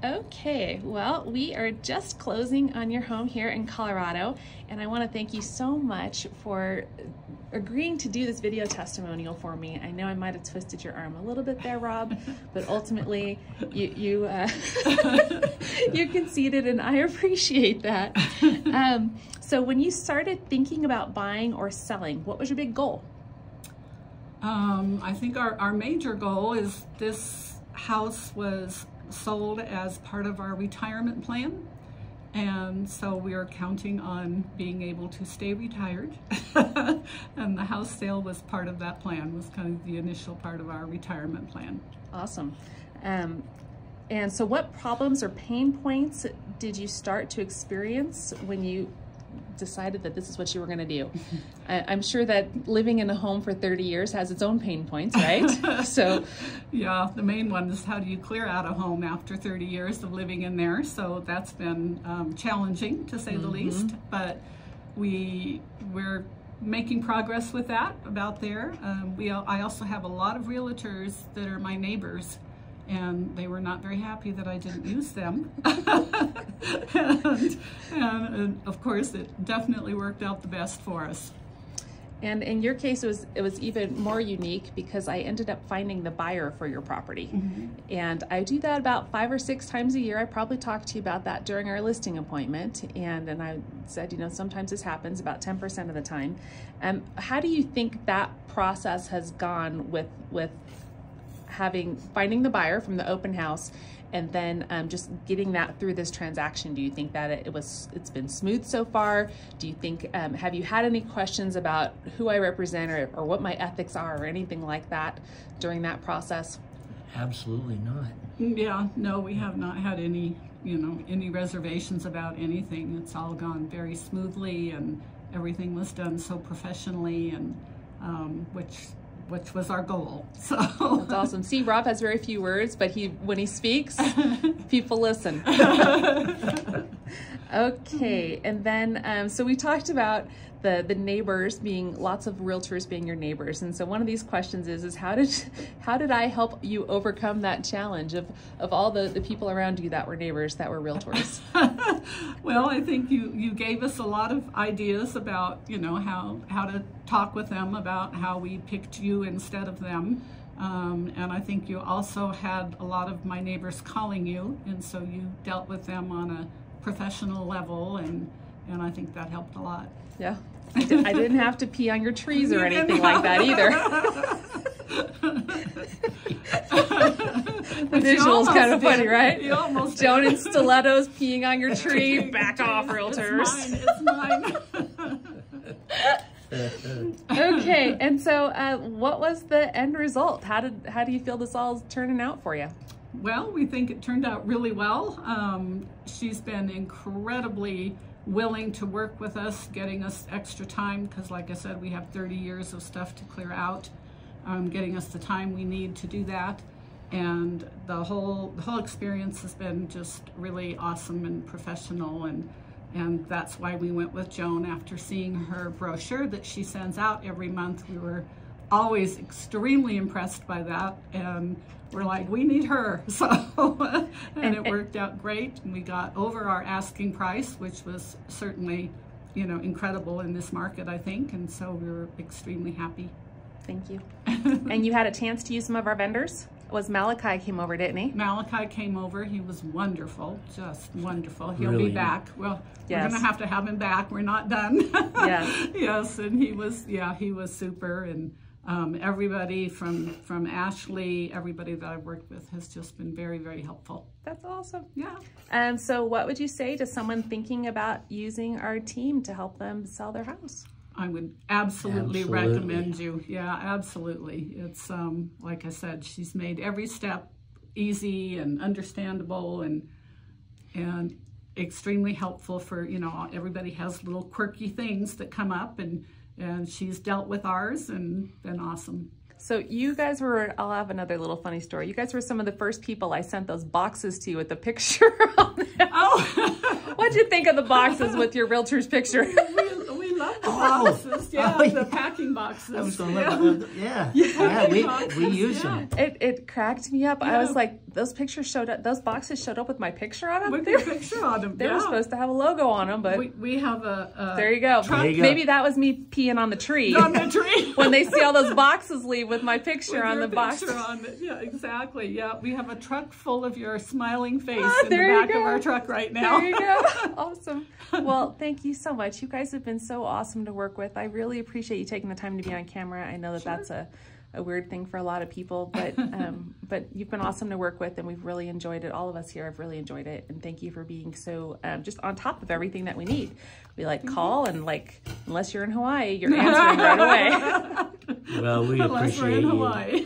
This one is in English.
Okay, well, we are just closing on your home here in Colorado, and I want to thank you so much for agreeing to do this video testimonial for me. I know I might have twisted your arm a little bit there, Rob, but ultimately you you conceded, and I appreciate that. So when you started thinking about buying or selling, what was your big goal? I think our major goal is this house was sold as part of our retirement plan, and so we are counting on being able to stay retired. And the house sale was part of that plan, was kind of the initial part of our retirement plan. Awesome. And so what problems or pain points did you start to experience when you decided that this is what you were going to do? I'm sure that living in a home for 30 years has its own pain points, right? So yeah, the main one is how do you clear out a home after 30 years of living in there? So that's been challenging, to say the least, but we're making progress with that about there. I also have a lot of realtors that are my neighbors, and they were not very happy that I didn't use them. and of course, it definitely worked out the best for us. And in your case, it was even more unique because I ended up finding the buyer for your property. And I do that about 5 or 6 times a year. I probably talked to you about that during our listing appointment. And I said, you know, sometimes this happens about 10% of the time. How do you think that process has gone with finding the buyer from the open house and then just getting that through this transaction? Do you think that it's been smooth so far? Do you think, have you had any questions about who I represent or what my ethics are or anything like that during that process? Absolutely not. Yeah, no, we have not had any, any reservations about anything. It's all gone very smoothly, and everything was done so professionally, and which was our goal. So that's awesome. See, Rob has very few words, but when he speaks, people listen. Okay, and then so we talked about the neighbors being, lots of realtors being your neighbors, and so one of these questions is how did I help you overcome that challenge of all the people around you that were neighbors that were realtors? Well, I think you gave us a lot of ideas about how to talk with them about how we picked you instead of them, and I think you also had a lot of my neighbors calling you, and so you dealt with them on a professional level, and I think that helped a lot. Yeah, I didn't have to pee on your trees or anything like that either. The visual's kind of funny, right? Joan in stilettos peeing on your tree. Back off, realtors. It's mine. Okay, and so what was the end result? How do you feel this all is turning out for you? Well, we think it turned out really well. She's been incredibly willing to work with us, getting us extra time, because like I said, we have 30 years of stuff to clear out, getting us the time we need to do that. And the whole experience has been just really awesome and professional, and that's why we went with Joan after seeing her brochure that she sends out every month. We were always extremely impressed by that, and we're like, we need her. So and it worked out great, and we got over our asking price, which was certainly incredible in this market, I think, and so we were extremely happy. Thank you. And you had a chance to use some of our vendors? Malachi came over, didn't he? Malachi came over. He was wonderful, just wonderful. He'll Really? be back. Well, yes. We're going to have him back. We're not done. Yes. Yes, and he was super, and everybody from Ashley, everybody that I've worked with has just been very, very helpful. That's awesome. Yeah. So what would you say to someone thinking about using our team to help them sell their house? I would absolutely recommend you. Yeah, absolutely. It's like I said, she's made every step easy and understandable, and extremely helpful for, everybody has little quirky things that come up, and she's dealt with ours and been awesome. So you guys were, I'll have another little funny story. You guys were some of the first people I sent those boxes to with the picture on them. Oh. What'd you think of the boxes with your realtor's picture? We love the boxes. Yeah, the packing boxes. I was going to we use them. It cracked me up. Yeah. I was like, those pictures showed up, those boxes showed up with my picture on them? With your picture on them, They were supposed to have a logo on them, but... We have a there you go. There you go. Maybe that was me peeing on the tree. On the tree. When they see all those boxes leave with my picture on the box. Yeah, exactly. Yeah, we have a truck full of your smiling face in the there you back of go. our truck right now. There you go. Awesome. Well, thank you so much. You guys have been so awesome to work with. I really appreciate you taking the time to be on camera. I know that that's a weird thing for a lot of people, but you've been awesome to work with, and we've really enjoyed it. All of us here have really enjoyed it, and thank you for being so just on top of everything that we need. We call and unless you're in Hawaii, you're answering right away. Well, we Unless we're appreciate in you. Hawaii.